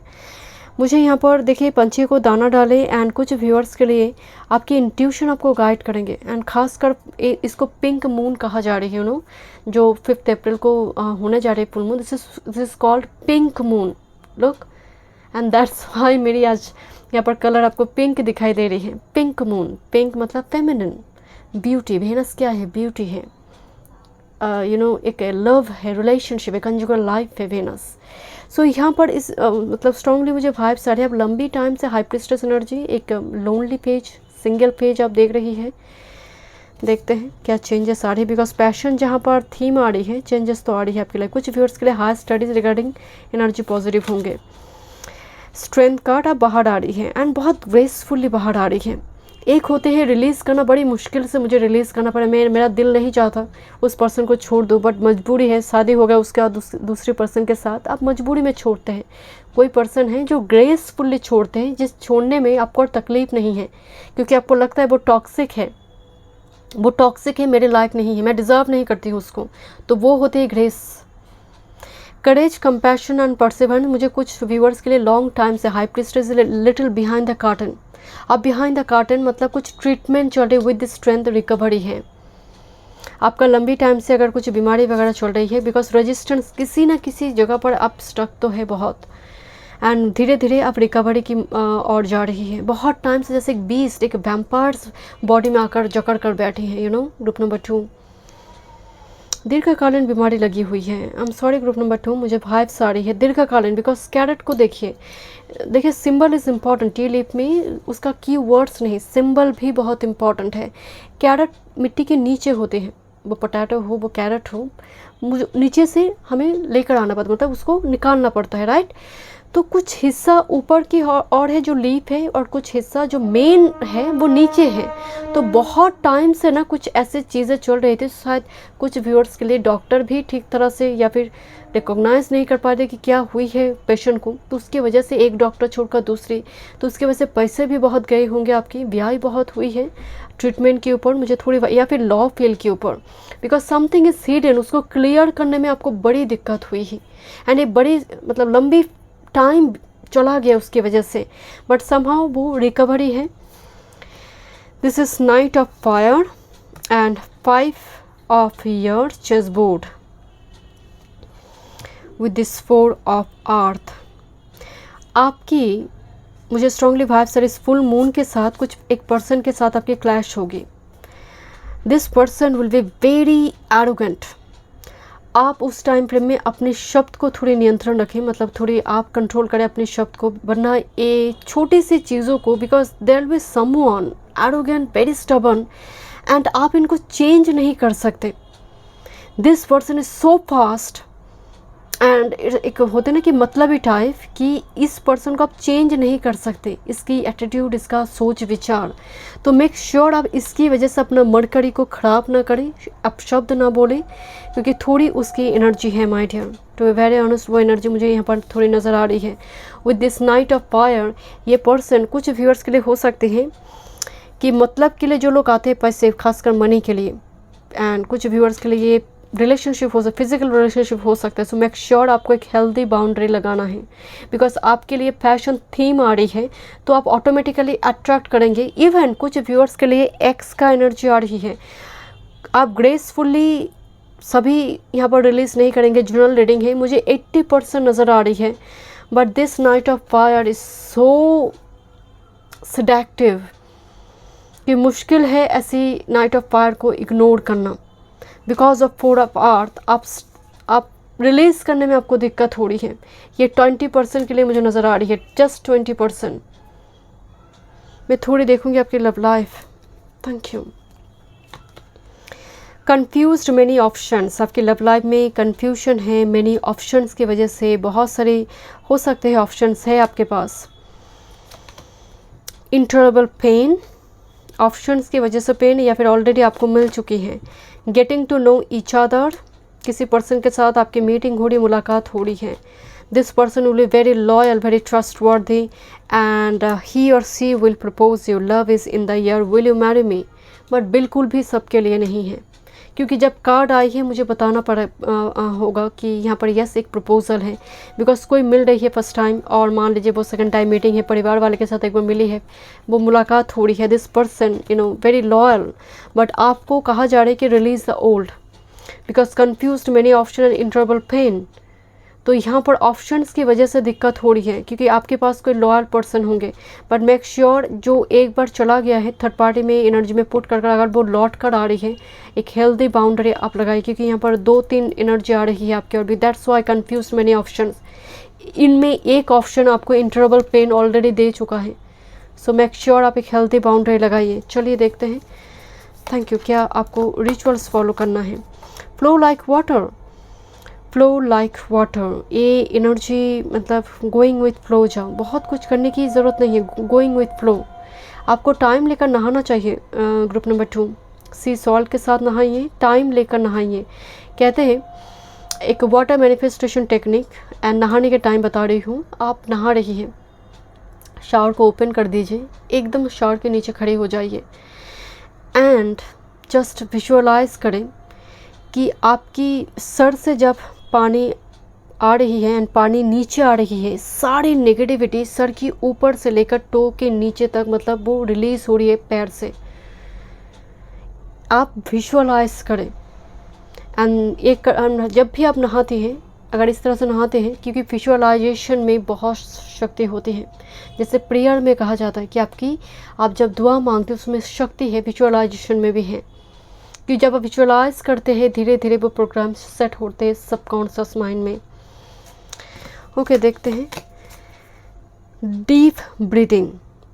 मुझे। यहाँ पर देखिए पंछी को दाना डाले, एंड कुछ व्यूअर्स के लिए आपकी इंट्यूशन आपको गाइड करेंगे, एंड खासकर इसको पिंक मून कहा जा रही है, जो 5 अप्रैल को होने जा रही है full moon, this is called pink moon. Look, and that's Y मेरी आज यहाँ पर कलर आपको पिंक दिखाई दे रही है। पिंक मून, पिंक मतलब फेमिनिन, ब्यूटी। वेनस क्या है? ब्यूटी है, एक लव है, रिलेशनशिप है, कंजुगल लाइफ है वेनस। सो यहाँ पर इस मतलब स्ट्रांगली मुझे वाइब्स आ रही है। अब लंबी टाइम से हाई प्रीस्टेस एनर्जी, एक लोनली पेज, सिंगल पेज आप देख रही है। देखते हैं क्या चेंजेस आ रही है, बिकॉज पैशन जहाँ पर थीम आ रही है, चेंजेस तो आ रही है आपके लिए। कुछ व्यूअर्स के लिए high studies regarding energy positive होंगे। स्ट्रेंथ कार्ड आप बाहर आ रही है एंड बहुत ग्रेसफुली बाहर आ रही है। एक होते हैं रिलीज़ करना, बड़ी मुश्किल से मुझे रिलीज़ करना पड़ा, मेरा दिल नहीं चाहता उस पर्सन को छोड़ दूँ, बट मजबूरी है, शादी हो गया उसके बाद दूसरे पर्सन के साथ आप मजबूरी में छोड़ते हैं। कोई पर्सन है जो ग्रेसफुली छोड़ते हैं, जिस छोड़ने में आपको तकलीफ़ नहीं है, क्योंकि आपको लगता है वो टॉक्सिक है, वो टॉक्सिक है, मेरे लायक नहीं है, मैं डिज़र्व नहीं करती हूँ उसको, तो वो होते हैं grace. Courage, compassion and perseverance. मुझे कुछ व्यूअर्स के लिए लॉन्ग टाइम से high priestess little behind the curtain. अब बिहाइंड द कर्टन मतलब कुछ ट्रीटमेंट चल रही विद स्ट्रेंथ रिकवरी है। आपका लंबी टाइम से अगर कुछ बीमारी वगैरह चल रही है, बिकॉज रेजिस्टेंस किसी ना किसी जगह पर आप स्टक तो है बहुत, एंड धीरे धीरे आप रिकवरी की ओर जा रही है। बहुत टाइम से जैसे एक बीस्ट, एक वैम्पायर्स बॉडी में आकर जकड़ कर बैठी है, ग्रुप नंबर 2। दीर्घकालीन बीमारी लगी हुई है। I am sorry group number 2, मुझे वाइब्स आ रही है दीर्घकालीन, बिकॉज कैरेट को देखिए, symbol is important. T leaf में उसका की वर्ड्स नहीं, सिंबल भी बहुत इंपॉर्टेंट है। कैरेट मिट्टी के नीचे होते हैं, वो पोटैटो हो, वो कैरेट हो, मुझे नीचे से हमें लेकर आना पड़ता, मतलब उसको निकालना पड़ता है, राइट। तो कुछ हिस्सा ऊपर की और है जो लीफ है, और कुछ हिस्सा जो मेन है वो नीचे है। तो बहुत टाइम से ना कुछ ऐसे चीज़ें चल रही थी, शायद कुछ व्यूअर्स के लिए डॉक्टर भी ठीक तरह से या फिर रिकॉग्नाइज नहीं कर पा रहे कि क्या हुई है पेशेंट को, तो उसकी वजह से एक डॉक्टर छोड़कर दूसरी, तो उसकी वजह से पैसे भी बहुत गए होंगे, आपकी ब्याह बहुत हुई है ट्रीटमेंट के ऊपर, मुझे थोड़ी, या फिर लॉ फील्ड के ऊपर, बिकॉज समथिंग इज हिडन, उसको क्लियर करने में आपको बड़ी दिक्कत हुई है, एंड ये बड़ी मतलब लंबी टाइम चला गया उसकी वजह से, बट समहाउ वो रिकवरी है। This is knight of fire and 5 of your chess board with this 4 of earth. आपकी मुझे स्ट्रांगली वाइब सर इस फुल मून के साथ कुछ एक पर्सन के साथ आपकी क्लैश होगी। This person will be very arrogant. आप उस टाइम फ्रेम में अपने शब्द को थोड़ी नियंत्रण रखें, मतलब थोड़ी आप कंट्रोल करें अपने शब्द को, वरना ये छोटी सी चीज़ों को, because there will be someone arrogant, very stubborn, and आप इनको चेंज नहीं कर सकते। This person is so fast, and एक होते ना कि मतलब ही टाइप कि इस पर्सन को आप चेंज नहीं कर सकते, इसकी एटीट्यूड, इसका सोच विचार। तो मेक श्योर आप इसकी वजह से अपना मरकरी को ख़राब ना करें, आप शब्द ना बोलें, क्योंकि थोड़ी उसकी एनर्जी है my dear, to be very honest, वो एनर्जी मुझे यहाँ पर थोड़ी नज़र आ रही है। With this knight of fire, ये पर्सन कुछ व्यूअर्स के लिए हो सकते हैं कि मतलब के लिए जो लोग आते हैं पैसे, खासकर मनी के लिए, एंड कुछ व्यूअर्स के लिए ये रिलेशनशिप हो सकता, फिजिकल रिलेशनशिप हो सकता है। सो मेक श्योर आपको एक हेल्दी बाउंड्री लगाना है, बिकॉज आपके लिए फैशन थीम आ रही है, तो आप ऑटोमेटिकली अट्रैक्ट करेंगे। इवन कुछ व्यूअर्स के लिए एक्स का एनर्जी आ रही है, आप ग्रेसफुली सभी यहाँ पर रिलीज़ नहीं करेंगे। जनरल रीडिंग है, मुझे 80% नज़र आ रही है, but this knight of fire is so seductive कि मुश्किल है ऐसी नाइट ऑफ फायर को इग्नोर करना। बिकॉज ऑफ 4 ऑफ अर्थ आप रिलीज़ करने में आपको दिक्कत हो रही है। ये 20% के लिए मुझे नज़र आ रही है, जस्ट 20%। मैं थोड़ी देखूंगी आपकी love life. Thank you. Confused many options, आपकी लव लाइफ में कन्फ्यूजन है मेनी ऑप्शंस की वजह से, बहुत सारे हो सकते हैं ऑप्शंस है आपके पास। इंटरेबल पेन, ऑप्शंस की वजह से पेन, या फिर ऑलरेडी आपको मिल चुकी है। Getting to know each other, किसी पर्सन के साथ आपकी मीटिंग हो रही, मुलाकात हो रही है। This person will be very loyal, very trustworthy, and he or she will propose you. Love is in the air, will you marry me. But बिल्कुल भी सबके लिए नहीं है, क्योंकि जब कार्ड आई है मुझे बताना होगा कि यहाँ पर यस एक प्रपोजल है, बिकॉज कोई मिल रही है फर्स्ट टाइम, और मान लीजिए वो सेकंड टाइम मीटिंग है, परिवार वाले के साथ एक बार मिली है, वो मुलाकात हो रही है। This person very loyal, but आपको कहा जा रहा है कि release the old, because confused many option and interval pain. तो यहाँ पर ऑप्शंस की वजह से दिक्कत हो रही है, क्योंकि आपके पास कोई लॉयल पर्सन होंगे, बट मेक श्योर जो एक बार चला गया है थर्ड पार्टी में एनर्जी में पुट कर अगर वो लौट कर आ रही है, एक हेल्दी बाउंड्री आप लगाइए, क्योंकि यहाँ पर 2-3 एनर्जी आ रही है आपके, और भी that's why confuse many options. इनमें एक ऑप्शन आपको इंटरवल पेन ऑलरेडी दे चुका है, सो मेक श्योर आप एक हेल्थी बाउंड्री लगाइए। चलिए देखते हैं, थैंक यू, क्या आपको रिचुअल्स फॉलो करना है। Flow like water, flow like water, ये एनर्जी मतलब गोइंग विथ फ्लो जाओ, बहुत कुछ करने की ज़रूरत नहीं है, गोइंग विथ फ्लो। आपको टाइम लेकर नहाना चाहिए। ग्रुप नंबर 2, सी सॉल्ट के साथ नहाइए, टाइम लेकर नहाइए। कहते हैं एक वाटर मैनिफेस्टेशन टेक्निक, एंड नहाने के टाइम बता रही हूँ। आप नहा रही हैं, शावर को ओपन कर दीजिए, एकदम शावर के नीचे खड़े हो जाइए एंड जस्ट विजुअलाइज करें कि आपकी सर से जब पानी आ रही है एंड पानी नीचे आ रही है, सारी नेगेटिविटी सर की ऊपर से लेकर टो के नीचे तक मतलब वो रिलीज़ हो रही है पैर से। आप विजुअलाइज करें एंड एक जब भी आप नहाते हैं, अगर इस तरह से नहाते हैं, क्योंकि विजुअलाइजेशन में बहुत शक्ति होती है। जैसे प्रेयर में कहा जाता है कि आप जब दुआ मांगते हैं उसमें शक्ति है, विजुअलाइजेशन में भी है। कि जब आप विजुअलाइज करते हैं धीरे धीरे वो प्रोग्राम सेट होते हैं सबकॉन्शियस माइंड में। ओके, देखते हैं। डीप ब्रीदिंग,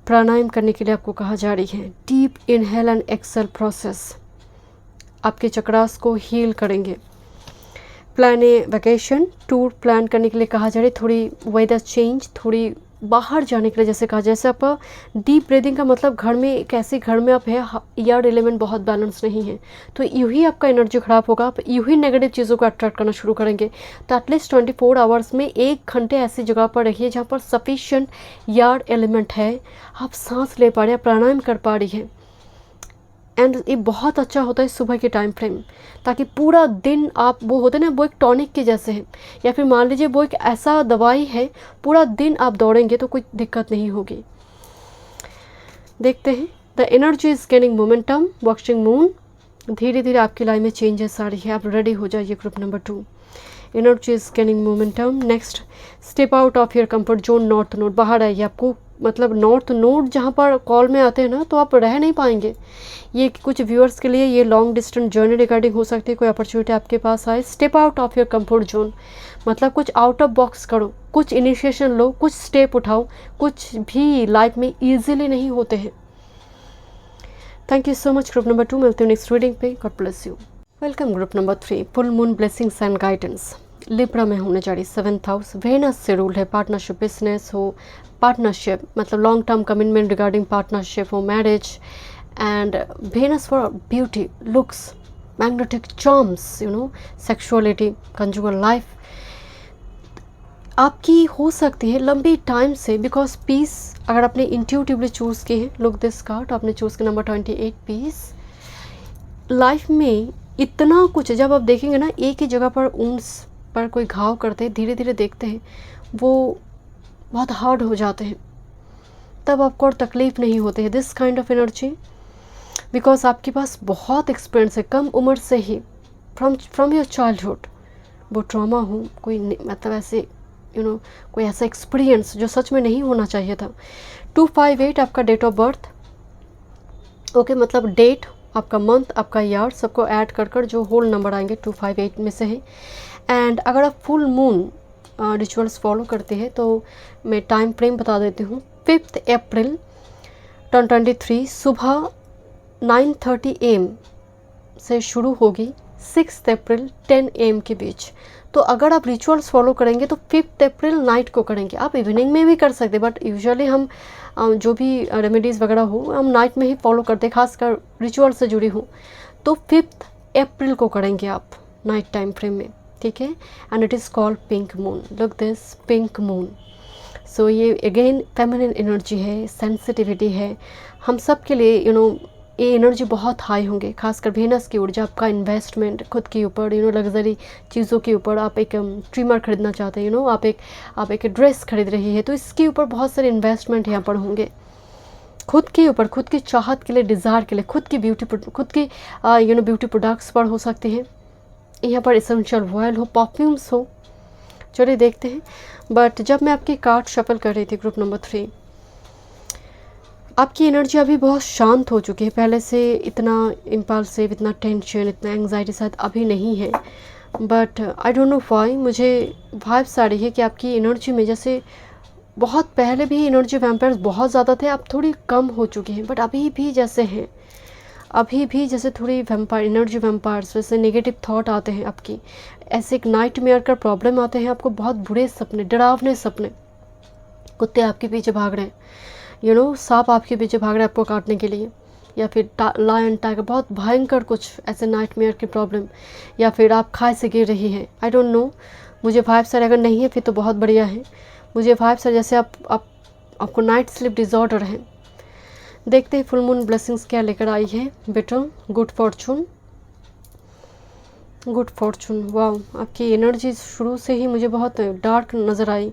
प्राणायाम करने के लिए आपको कहा जा रही है। Deep inhale and exhale process आपके चक्रास को हील करेंगे। Plan a vacation, tour plan करने के लिए कहा जा रहा है। थोड़ी वेदर चेंज, थोड़ी बाहर जाने के लिए जैसे कहा, जैसे आपका डीप ब्रीदिंग का मतलब घर में कैसे, घर में आप है, एयर एलिमेंट बहुत बैलेंस नहीं है, तो यूँ ही आपका एनर्जी ख़राब होगा, आप यूँ ही नेगेटिव चीज़ों को अट्रैक्ट करना शुरू करेंगे। तो एटलीस्ट 24 आवर्स में 1 घंटे ऐसी जगह पर रहिए जहाँ पर सफिशिएंट एयर एलिमेंट है, आप सांस ले पा रहे हैं, प्राणायाम कर पा रही है। एंड ये बहुत अच्छा होता है सुबह के टाइम फ्रेम, ताकि पूरा दिन आप, वो होते हैं ना, वो एक टॉनिक के जैसे है, या फिर मान लीजिए वो एक ऐसा दवाई है, पूरा दिन आप दौड़ेंगे तो कोई दिक्कत नहीं होगी। देखते हैं। The energy is gaining momentum, watching moon, धीरे धीरे आपकी लाइफ में चेंजेस आ रही है। आप रेडी हो जाइए group number 2। Energy is gaining momentum. Next, step out of your comfort zone, north node, बाहर आइए। आपको मतलब नॉर्थ नोड जहाँ पर कॉल में आते हैं ना, तो आप रह नहीं पाएंगे। ये कुछ व्यूअर्स के लिए ये लॉन्ग डिस्टेंस जर्नी रिगार्डिंग हो सकती है, कोई अपॉर्चुनिटी आपके पास आए। Step out of your comfort zone मतलब कुछ आउट ऑफ बॉक्स करो, कुछ इनिशिएशन लो, कुछ स्टेप उठाओ, कुछ भी लाइफ में ईजिली नहीं होते हैं। Thank you so much group number 2, मिलते हैं नेक्स्ट रीडिंग पे। God bless you. Welcome group number 3, full moon blessings and guidance. Libra में होने जा रही 7th हाउस, वेनस से रूल है। पार्टनरशिप, बिजनेस हो, पार्टनरशिप मतलब long term commitment regarding partnership हो, marriage, and Venus for beauty, looks, magnetic charms, sexuality, conjugal life आपकी हो सकती है लंबी टाइम से। बिकॉज पीस अगर आपने इंट्यूटिवली चूज़ किए हैं, लुक दिस कार्ड, आपने चूज़ किया नंबर 28 पीस। लाइफ में इतना कुछ, जब आप देखेंगे ना, एक ही जगह पर ऊंस पर कोई घाव करते हैं, धीरे धीरे देखते हैं वो बहुत हार्ड हो जाते हैं, तब आपको और तकलीफ़ नहीं होती है। This kind of energy, because आपके पास बहुत एक्सपीरियंस है कम उम्र से ही, फ्रॉम योर चाइल्डहुड। वो ट्रॉमा हो, कोई मतलब ऐसे कोई ऐसा एक्सपीरियंस जो सच में नहीं होना चाहिए था। 258 आपका डेट ऑफ बर्थ। ओके, मतलब डेट, आपका मंथ, आपका ईयर, सबको ऐड कर जो होल नंबर आएंगे 258 में से है। एंड अगर आप फुल मून रिचुअल्स फॉलो करते हैं तो मैं टाइम फ्रेम बता देती हूँ। 5 अप्रैल 2023 सुबह 9:30 AM से शुरू होगी, 6 अप्रैल 10 AM के बीच। तो अगर आप रिचुअल्स फॉलो करेंगे तो 5 अप्रैल नाइट को करेंगे। आप इवनिंग में भी कर सकते हैं, बट यूजुअली हम जो भी रेमेडीज़ वगैरह हो हम नाइट में ही फॉलो करते हैं, खासकर रिचुअल से जुड़ी हो। तो 5 अप्रैल को करेंगे आप नाइट टाइम फ्रेम में, ठीक है। And it is called pink moon, look this pink moon. So ये अगेन फेमिनिन एनर्जी है, सेंसिटिविटी है हम सब के लिए। ये एनर्जी बहुत हाई होंगे, खासकर वेनस की ऊर्जा। आपका इन्वेस्टमेंट खुद के ऊपर, लग्जरी चीज़ों के ऊपर, आप एक ट्रिमर खरीदना चाहते हैं, आप एक ड्रेस खरीद रही है, तो इसके ऊपर बहुत सारे इन्वेस्टमेंट यहाँ पर होंगे। खुद के ऊपर, खुद की चाहत के लिए, डिज़ायर के लिए, खुद की ब्यूटी, खुद की ब्यूटी प्रोडक्ट्स पर हो सकते हैं। यहाँ पर एसेंशियल ऑयल हो, परफ्यूम्स हो। चलिए देखते हैं। बट जब मैं आपकी कार्ड शफल कर रही थी ग्रुप नंबर 3, आपकी एनर्जी अभी बहुत शांत हो चुकी है। पहले से इतना इम्पल्सिव, इतना टेंशन, इतना एंग्जाइटी शायद अभी नहीं है। But I don't know why मुझे वाइब्स आ रही है कि आपकी एनर्जी में, जैसे बहुत पहले भी एनर्जी वैम्पायर्स बहुत ज़्यादा थे, अब थोड़ी कम हो चुकी हैं, बट अभी भी जैसे हैं, अभी भी जैसे थोड़ी वैम्पायर एनर्जी वैम्पायर्स, वैसे नेगेटिव थॉट आते हैं आपकी, ऐसे एक नाइटमेयर का प्रॉब्लम आते हैं आपको, बहुत बुरे सपने, डरावने सपने, कुत्ते आपके पीछे भाग रहे हैं, सांप आपके पीछे भाग रहे हैं आपको काटने के लिए, या फिर लायन टाइगर, बहुत भयंकर कुछ ऐसे नाइटमेयर की प्रॉब्लम, या फिर आप खाई से गिर रही है। आई डोंट नो, मुझे वाइब सर अगर नहीं है फिर तो बहुत बढ़िया है। मुझे वाइब सर जैसे आपको नाइट स्लीप डिसऑर्डर है। देखते हैं फुल मून ब्लेसिंग्स क्या लेकर आई है बेटा। Good Fortune, good Fortune. Wow, आपकी एनर्जी शुरू से ही मुझे बहुत डार्क नज़र आई।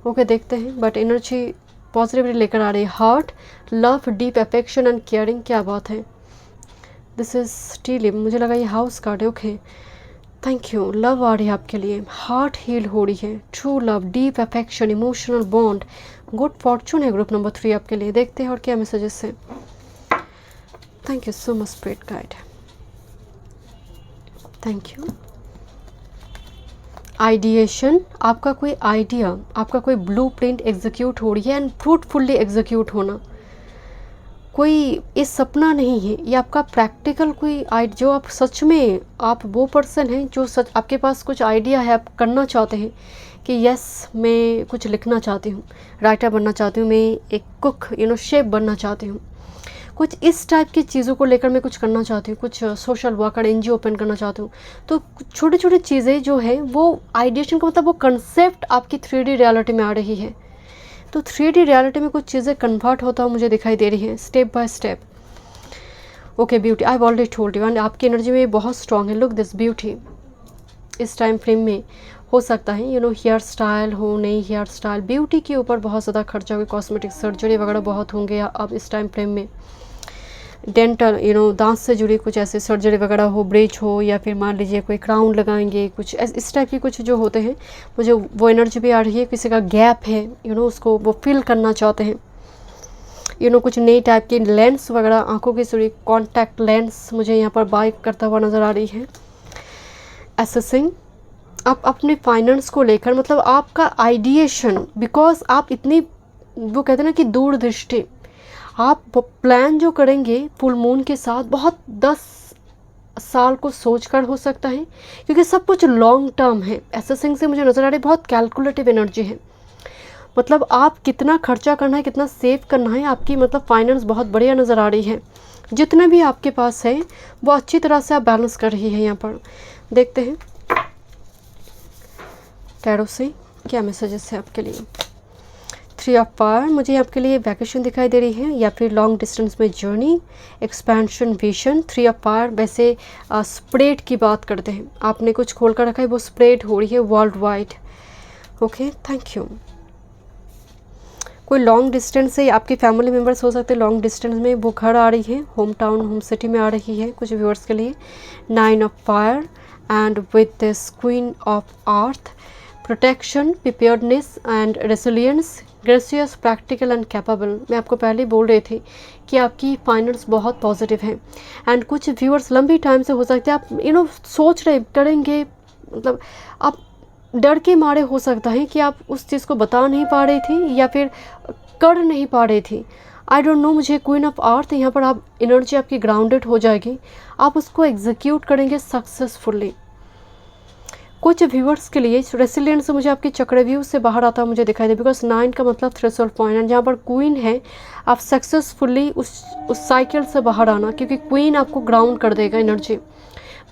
ओके, देखते हैं, बट एनर्जी पॉजिटिवली लेकर आ रही है। Heart, love, deep affection and caring, क्या बात है। दिस इज़ टीलिप, मुझे लगा ये हाउस कार्ड है। Okay, thank you. लव आ रही है आपके लिए, हार्ट हील हो रही है, true love, deep affection, emotional bond, good Fortune है ग्रुप नंबर 3 आपके लिए। देखते हैं और क्या मैसेजेस हैं। Thank you so much spirit guide, thank you. Ideation, आपका कोई आइडिया, आपका कोई ब्लूप्रिंट एग्जीक्यूट हो रही है एंड फ्रूटफुली एग्जीक्यूट होना। कोई ये सपना नहीं है, ये आपका प्रैक्टिकल कोई जो आप सच में, आप वो पर्सन हैं जो सच आपके पास कुछ आइडिया है, आप करना चाहते हैं कि यस मैं कुछ लिखना चाहती हूँ, राइटर बनना चाहती हूँ, मैं एक कुक शेफ बनना चाहती हूँ, कुछ इस टाइप की चीज़ों को लेकर मैं कुछ करना चाहती हूँ, कुछ सोशल वर्कर NGO ओपन करना चाहती हूँ। तो छोटी छोटी चीज़ें जो है वो आइडिएशन का मतलब वो कंसेप्ट आपकी 3D रियलिटी में आ रही है। तो 3D रियलिटी में कुछ चीज़ें कन्वर्ट होता हुआ मुझे दिखाई दे रही है step by step. Okay, beauty, I have already told you, and आपकी एनर्जी में बहुत स्ट्रॉन्ग है। लुक दिस ब्यूटी, इस टाइम फ्रेम में हो सकता है हेयर स्टाइल हो, नई हेयर स्टाइल, ब्यूटी के ऊपर बहुत ज़्यादा खर्चा होगा, कॉस्मेटिक सर्जरी वगैरह बहुत होंगे अब इस टाइम फ्रेम में। डेंटल दांत से जुड़ी कुछ ऐसे सर्जरी वगैरह हो, ब्रीच हो, या फिर मान लीजिए कोई क्राउन लगाएंगे, कुछ इस टाइप की कुछ जो होते हैं, मुझे वो एनर्जी भी आ रही है। किसी का गैप है उसको वो फिल करना चाहते हैं, कुछ नई टाइप की लेंस वगैरह, आंखों की जुड़ी कॉन्टैक्ट लेंस मुझे यहाँ पर बाय करता हुआ नज़र आ रही है। एसेसिंग, आप अपने फाइनेंस को लेकर, मतलब आपका आइडिएशन, बिकॉज आप इतनी, वो कहते हैं ना कि दूरदृष्टि, आप प्लान जो करेंगे फुल मून के साथ बहुत 10 साल को सोचकर हो सकता है, क्योंकि सब कुछ लॉन्ग टर्म है। एसेसिंग से मुझे नज़र आ रही है बहुत कैलकुलेटिव एनर्जी है, मतलब आप कितना खर्चा करना है, कितना सेव करना है, आपकी मतलब फाइनेंस बहुत बढ़िया नज़र आ रही है। जितना भी आपके पास है वो अच्छी तरह से आप बैलेंस कर रही है। यहाँ पर देखते हैं टैरो से क्या मैसेजेस है आपके लिए। 3 ऑफ फायर, मुझे आपके लिए वैकेशन दिखाई दे रही है, या फिर लॉन्ग डिस्टेंस में journey, expansion, vision. 3 of fire वैसे स्प्रेड की बात करते हैं, आपने कुछ खोल कर रखा है, वो स्प्रेड हो रही है world wide. Okay, thank you. कोई लॉन्ग डिस्टेंस से आपके फैमिली मेम्बर्स हो सकते हैं लॉन्ग डिस्टेंस में, वो घर आ रही है, होम टाउन, होम सिटी में आ रही है कुछ व्यूअर्स के लिए। 9 of fire and with this queen of earth, protection, preparedness and resilience, gracious, practical and capable. मैं आपको पहले ही बोल रही थी कि आपकी फाइनेंस बहुत पॉजिटिव है, एंड कुछ व्यूअर्स लंबी टाइम से हो सकते हैं आप सोच रहे करेंगे, मतलब आप डर के मारे हो सकता है कि आप उस चीज़ को बता नहीं पा रही थी या फिर कर नहीं पा रही थी। आई डोंट नो, मुझे क्वीन ऑफ अर्थ यहाँ पर आप एनर्जी आपकी ग्राउंडेड हो जाएगी, आप उसको एग्जीक्यूट करेंगे सक्सेसफुली। कुछ व्यूअर्स के लिए रेसिलियंस मुझे आपकी चक्रव्यूह से बाहर आता मुझे दिखाई दे, बिकॉज 9 का मतलब थ्रेशोल्ड पॉइंट है, जहाँ पर क्वीन है आप सक्सेसफुली उस साइकिल से बाहर आना, क्योंकि क्वीन आपको ग्राउंड कर देगा एनर्जी।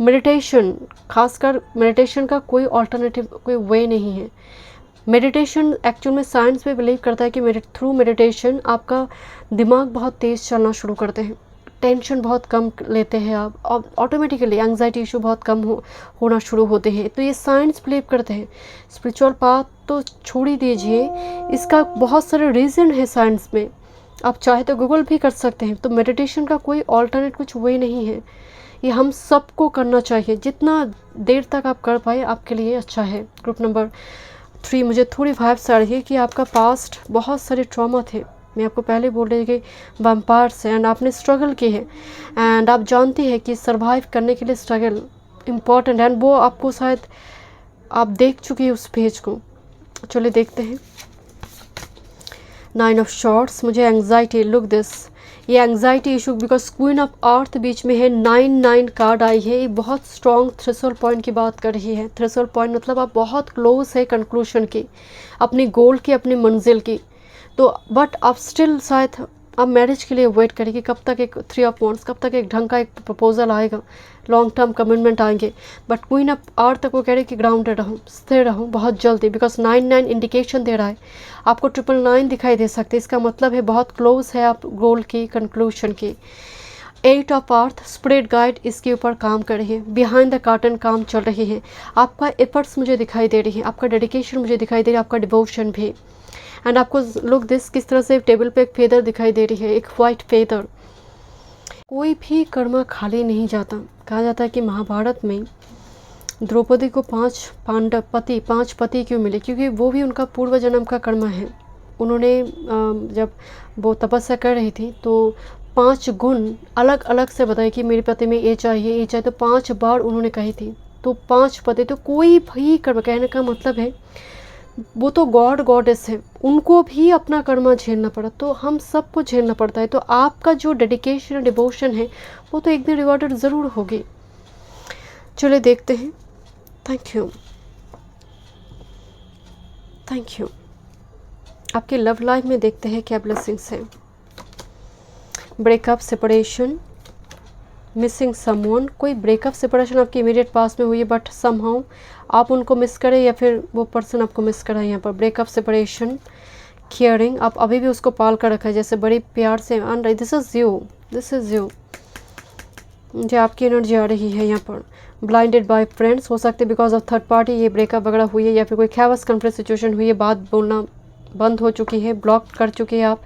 मेडिटेशन, खासकर मेडिटेशन का कोई ऑल्टरनेटिव कोई वे नहीं है। मेडिटेशन एक्चुअल में साइंस में बिलीव करता है कि थ्रू मेडिटेशन आपका दिमाग बहुत तेज़ चलना शुरू करते हैं, टेंशन बहुत कम लेते हैं आप, और ऑटोमेटिकली एंग्जाइटी इशू बहुत कम होना शुरू होते हैं। तो ये साइंस बिलीव करते हैं। स्पिरिचुअल पाथ तो छोड़ ही दीजिए, इसका बहुत सारे रीज़न है साइंस में, आप चाहे तो गूगल भी कर सकते हैं। तो मेडिटेशन का कोई ऑल्टरनेट कुछ वे नहीं है, ये हम सबको करना चाहिए, जितना देर तक आप कर पाए आपके लिए अच्छा है। ग्रुप नंबर 3 मुझे थोड़ी वाइब्स आ रही है कि आपका पास्ट बहुत सारे ट्रॉमा थे, मैं आपको पहले बोल रही थी कि वैम्पायर्स हैं एंड आपने स्ट्रगल की है, एंड आप जानती है कि सर्वाइव करने के लिए स्ट्रगल इम्पॉर्टेंट है, वो आपको शायद आप देख चुके हैं उस पेज को। चलिए देखते हैं। 9 ऑफ शॉर्ट्स, मुझे एंग्जाइटी, लुक दिस, ये anxiety issue because queen of earth बीच में है, 9 कार्ड आई है। ये बहुत स्ट्रॉन्ग थ्रेशोल्ड पॉइंट की बात कर रही है। थ्रेशोल्ड पॉइंट मतलब आप बहुत क्लोज है कंक्लूशन की, अपनी गोल की, अपनी मंजिल की। तो बट आप स्टिल शायद आप मैरिज के लिए वेट करेंगे, कब तक एक 3 ऑफ वांड्स, कब तक एक ढंग का एक प्रपोजल आएगा, लॉन्ग टर्म कमिटमेंट आएंगे। बट क्वीन ऑफ अर्थ तक वो कह रहे कि ग्राउंडेड रहूँ, स्थिर रहूँ बहुत जल्दी, बिकॉज 9 इंडिकेशन दे रहा है आपको। 999 दिखाई दे सकते, इसका मतलब है बहुत क्लोज है आप गोल की, कंक्लूशन की। 8 ऑफ अर्थ, स्पिरिट गाइड इसके ऊपर काम कर रही है, बिहाइंड द कर्टन काम चल रही है। आपका एफर्ट्स मुझे दिखाई दे रही है, आपका डेडिकेशन मुझे दिखाई दे रही है, आपका डिवोशन भी। एंड आपको लुक दिस, किस तरह से टेबल पे एक फेदर दिखाई दे रही है, एक वाइट फेदर। कोई भी कर्मा खाली नहीं जाता। कहा जाता है कि महाभारत में द्रौपदी को 5 पति क्यों मिले, क्योंकि वो भी उनका पूर्व जन्म का कर्मा है। उन्होंने जब वो तपस्या कर रही थी तो 5 गुण अलग अलग से बताए कि मेरे पति में ये चाहिए ये चाहिए, तो 5 बार उन्होंने कही थी। तो 5 पति, तो कोई भी कर्म, कहने का मतलब है वो तो गॉड गॉडेस है, उनको भी अपना कर्मा झेलना पड़ा, तो हम सबको झेलना पड़ता है। तो आपका जो डेडिकेशन और डिवोशन है वो तो एक दिन रिवॉर्डेड ज़रूर होगी। चलिए देखते हैं। Thank you, thank you. आपके लव लाइफ में देखते हैं क्या ब्लेसिंग्स है। ब्रेकअप, सेपरेशन, मिसिंग समवन, कोई ब्रेकअप सेपरेशन आपके इमीडिएट पास में हुई है, बट समहाउ आप उनको मिस करें या फिर वो पर्सन आपको मिस करा है। यहाँ पर ब्रेकअप, सेपरेशन, केयरिंग, आप अभी भी उसको पाल कर रखा है जैसे बड़ी प्यार से। And this is you, this is you, मुझे आपकी एनर्जी आ रही है यहाँ पर। ब्लाइंडेड बाय फ्रेंड्स, हो सकते बिकॉज ऑफ थर्ड पार्टी ये ब्रेकअप वगैरह हुई है, या फिर कोई खैवस कॉन्फ्लिक्ट सिचुएशन हुई है, बात बोलना बंद हो चुकी है, ब्लॉक कर चुके हैं आप।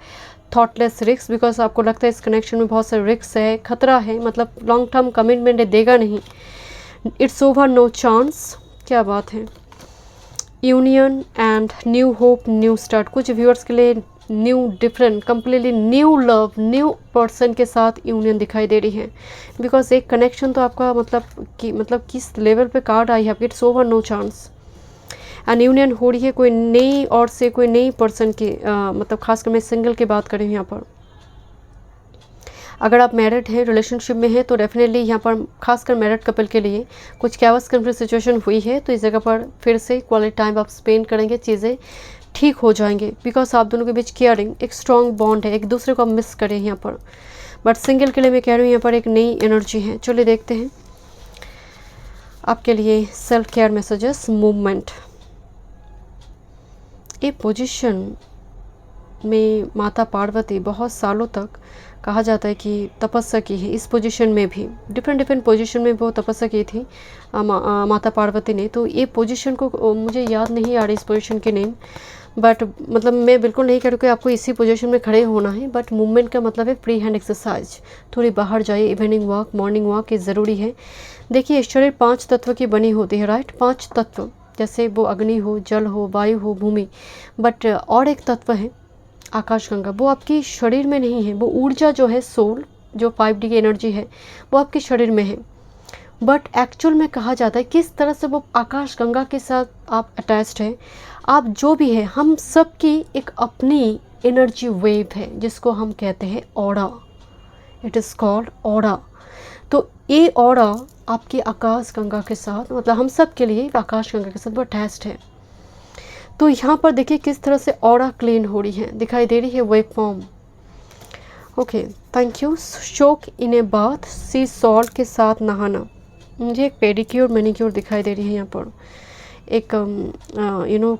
थॉटलेस रिस्क, बिकॉज आपको लगता है इस कनेक्शन में बहुत सारे रिस्क है, खतरा है, मतलब लॉन्ग टर्म कमिटमेंट देगा नहीं। इट्स ओवर, नो चांस, क्या बात है। Union and new hope, new start, कुछ व्यूअर्स के लिए new, different, completely new love, new person के साथ यूनियन दिखाई दे रही है। बिकॉज एक कनेक्शन तो आपका मतलब किस लेवल पे कार्ड आई है आपकी, it's over, no chance. And union हो रही है कोई नई और से कोई नई पर्सन की, मतलब खासकर मैं सिंगल की बात कर रही हूँ यहाँ पर। अगर आप मैरिड हैं, रिलेशनशिप में हैं, तो डेफिनेटली यहाँ पर खासकर मैरिड कपल के लिए कुछ कैवस कॉन्फ्लिक्ट सिचुएशन हुई है, तो इस जगह पर फिर से क्वालिटी टाइम आप स्पेंड करेंगे, चीज़ें ठीक हो जाएंगे। बिकॉज आप दोनों के बीच केयरिंग, एक स्ट्रॉन्ग बॉन्ड है, एक दूसरे को आप मिस करें यहाँ पर। बट सिंगल के लिए मैं कह रही हूँ यहाँ पर एक नई एनर्जी है। चलिए देखते हैं आपके लिए सेल्फ केयर मैसेजेस, मूवमेंट। ये पोजीशन में माता पार्वती बहुत सालों तक कहा जाता है कि तपस्या की है। इस पोजीशन में भी डिफरेंट पोजीशन में वो तपस्या की थी माता पार्वती ने। तो ये पोजीशन को मुझे याद नहीं आ रही इस पोजीशन के नेम, बट मतलब मैं बिल्कुल नहीं कह रही कि आपको इसी पोजीशन में खड़े होना है। बट मूवमेंट का मतलब है फ्री हैंड एक्सरसाइज, थोड़ी बाहर जाइए, इवनिंग वॉक, मॉर्निंग वॉक, ये ज़रूरी है। देखिए शरीर 5 तत्व की बनी होती है, राइट, 5 तत्व, जैसे वो अग्नि हो, जल हो, वायु हो, भूमि। बट और एक तत्व है आकाशगंगा, वो आपकी शरीर में नहीं है। वो ऊर्जा जो है, सोल, जो 5D की एनर्जी है, वो आपके शरीर में है। बट एक्चुअल में कहा जाता है किस तरह से वो आकाशगंगा के साथ आप अटैच्ड है। आप जो भी है, हम सब की एक अपनी एनर्जी वेव है जिसको हम कहते हैं aura. It is called aura. तो ये ऑरा आपकी आकाशगंगा के साथ, मतलब हम सब के लिए आकाशगंगा के साथ वो अटैच्ड है। तो यहाँ पर देखिए किस तरह से ऑरा क्लीन हो रही है, दिखाई दे रही है wave form. Okay, thank you. शोक इन ए बाथ, सी सॉल्ट के साथ नहाना। मुझे एक पेडिक्योर मैनिक्योर दिखाई दे रही है यहाँ पर। एक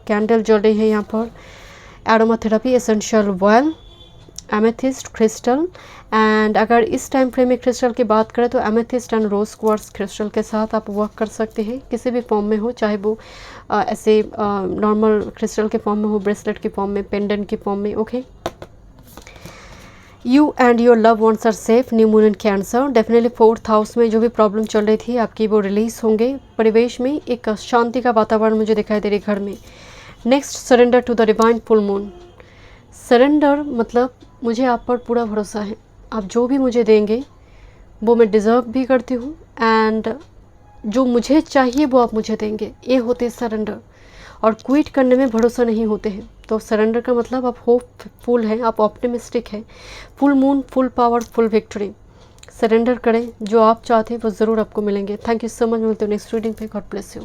कैंडल जल रही है यहाँ पर। Aromatherapy, essential oil, amethyst crystal. And अगर इस टाइम फ्रेम में क्रिस्टल की बात करें तो amethyst and rose quartz crystal के साथ आप वर्क कर सकते हैं, किसी भी फॉर्म में हो, चाहे वो ऐसे नॉर्मल क्रिस्टल के फॉर्म में हो, ब्रेसलेट के फॉर्म में, पेंडेंट के फॉर्म में। Okay, you and your love ones are safe, new moon in Cancer. Definitely 4th house में जो भी प्रॉब्लम चल रही थी आपकी वो रिलीज होंगे। परिवेश में एक शांति का वातावरण मुझे दिखाई दे रही घर में। Next, surrender to the divine full moon. Surrender मतलब मुझे आप पर पूरा भरोसा है, आप जो भी मुझे देंगे वो मैं डिज़र्व भी करती हूँ, एंड जो मुझे चाहिए वो आप मुझे देंगे, ये होते हैं सरेंडर। और क्विट करने में भरोसा नहीं होते हैं। तो सरेंडर का मतलब आप होपफुल हैं, आप ऑप्टिमिस्टिक हैं। Full moon, full power, full victory. Surrender करें, जो आप चाहते हैं वो ज़रूर आपको मिलेंगे। Thank you so much. मिलते हैं नेक्स्ट रीडिंग पे। God bless you.